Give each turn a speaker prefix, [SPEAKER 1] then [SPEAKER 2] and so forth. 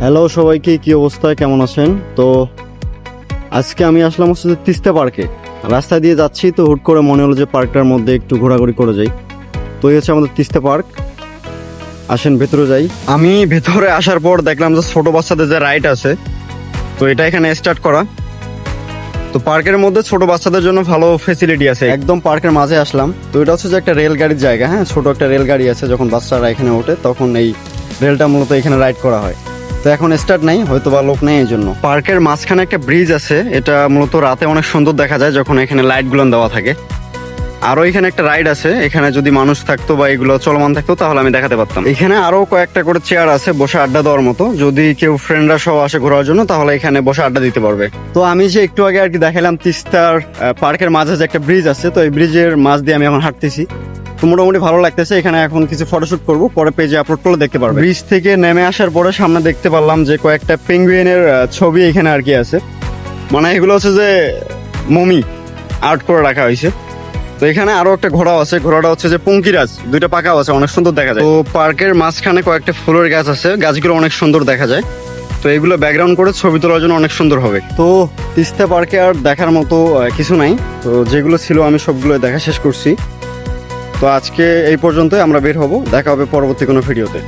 [SPEAKER 1] Hello সবাইকে, কি অবস্থা, কেমন আছেন? তো আজকে আমি আসলাম হচ্ছে যে তিস্তা পার্কে। রাস্তা দিয়ে যাচ্ছি তো হুট করে মনে হলো যে পার্কটার মধ্যে একটু ঘোরাঘুরি করে যাই। তো এই হচ্ছে আমাদের তিস্তা পার্ক। আসেন ভেতরে যাই। আমি ভেতরে আসার পর দেখলাম যে ছোট বাচ্চাদের যে রাইড আছে, তো এটা এখানে স্টার্ট করা। তো পার্কের মধ্যে ছোট বাচ্চাদের জন্য ভালো ফেসিলিটি আছে। একদম পার্কের মাঝে আসলাম। তো এটা হচ্ছে যে একটা রেলগাড়ির জায়গা। হ্যাঁ, ছোট একটা রেলগাড়ি আছে। যখন বাচ্চারা এখানে ওঠে তখন এই রেলটা মূলত এখানে রাইড করা হয়। তো এখন স্টার্ট নাই, হয়তো বা লোক নেই এই জন্য। পার্কের মাঝখানে একটা ব্রিজ আছে, এটা মূলত রাতে অনেক সুন্দর দেখা যায় যখন এখানে লাইট গুলো দেওয়া থাকে। আরো এখানে একটা রাইড আছে, এখানে যদি মানুষ থাকতো বা এগুলো চলমান থাকতো তাহলে আমি দেখাতে পারতাম। এখানে আরো কয়েকটা করে চেয়ার আছে বসে আড্ডা দেওয়ার মতো। যদি কেউ ফ্রেন্ডরা সহ আসে ঘোরার জন্য তাহলে এখানে বসে আড্ডা দিতে পারবে। তো আমি যে একটু আগে আর কি দেখালাম তিস্তার পার্কের মাঝে যে একটা ব্রিজ আছে, তো এই ব্রিজের মাঝ দিয়ে আমি এখন হাঁটতেছি। তো মোটামুটি ভালো লাগতেছে। এখানে এখন কিছু ফটোশুট করবো, পরে পেজে আপলোড করলে দেখতে পারবে। ব্রিজ থেকে নেমে আসার পরে সামনে দেখতে পারলাম যে কয়েকটা পেঙ্গুইনের ছবি এখানে আর কি আছে। মানে এগুলো হচ্ছে যে মমি আর্ট করে রাখা হয়েছে। তো এখানে আরো একটা ঘোড়া আছে, ঘোড়াটা হচ্ছে যে পঙ্কিরাজ, দুইটা পাকাও আছে, অনেক সুন্দর দেখা যায়। তো পার্কের মাঝখানে কয়েকটা ফুলের গাছ আছে, গাছগুলো অনেক সুন্দর দেখা যায়। তো এগুলো ব্যাকগ্রাউন্ড করে ছবি তোলার জন্য অনেক সুন্দর হবে। তো তিস্তা পার্কে আর দেখার মতো কিছু নাই। তো যেগুলো ছিল আমি সবগুলো দেখা শেষ করছি। তো আজকে এই পর্যন্তই, আমরা বের হব। দেখা হবে পরবর্তী কোনো ভিডিওতে।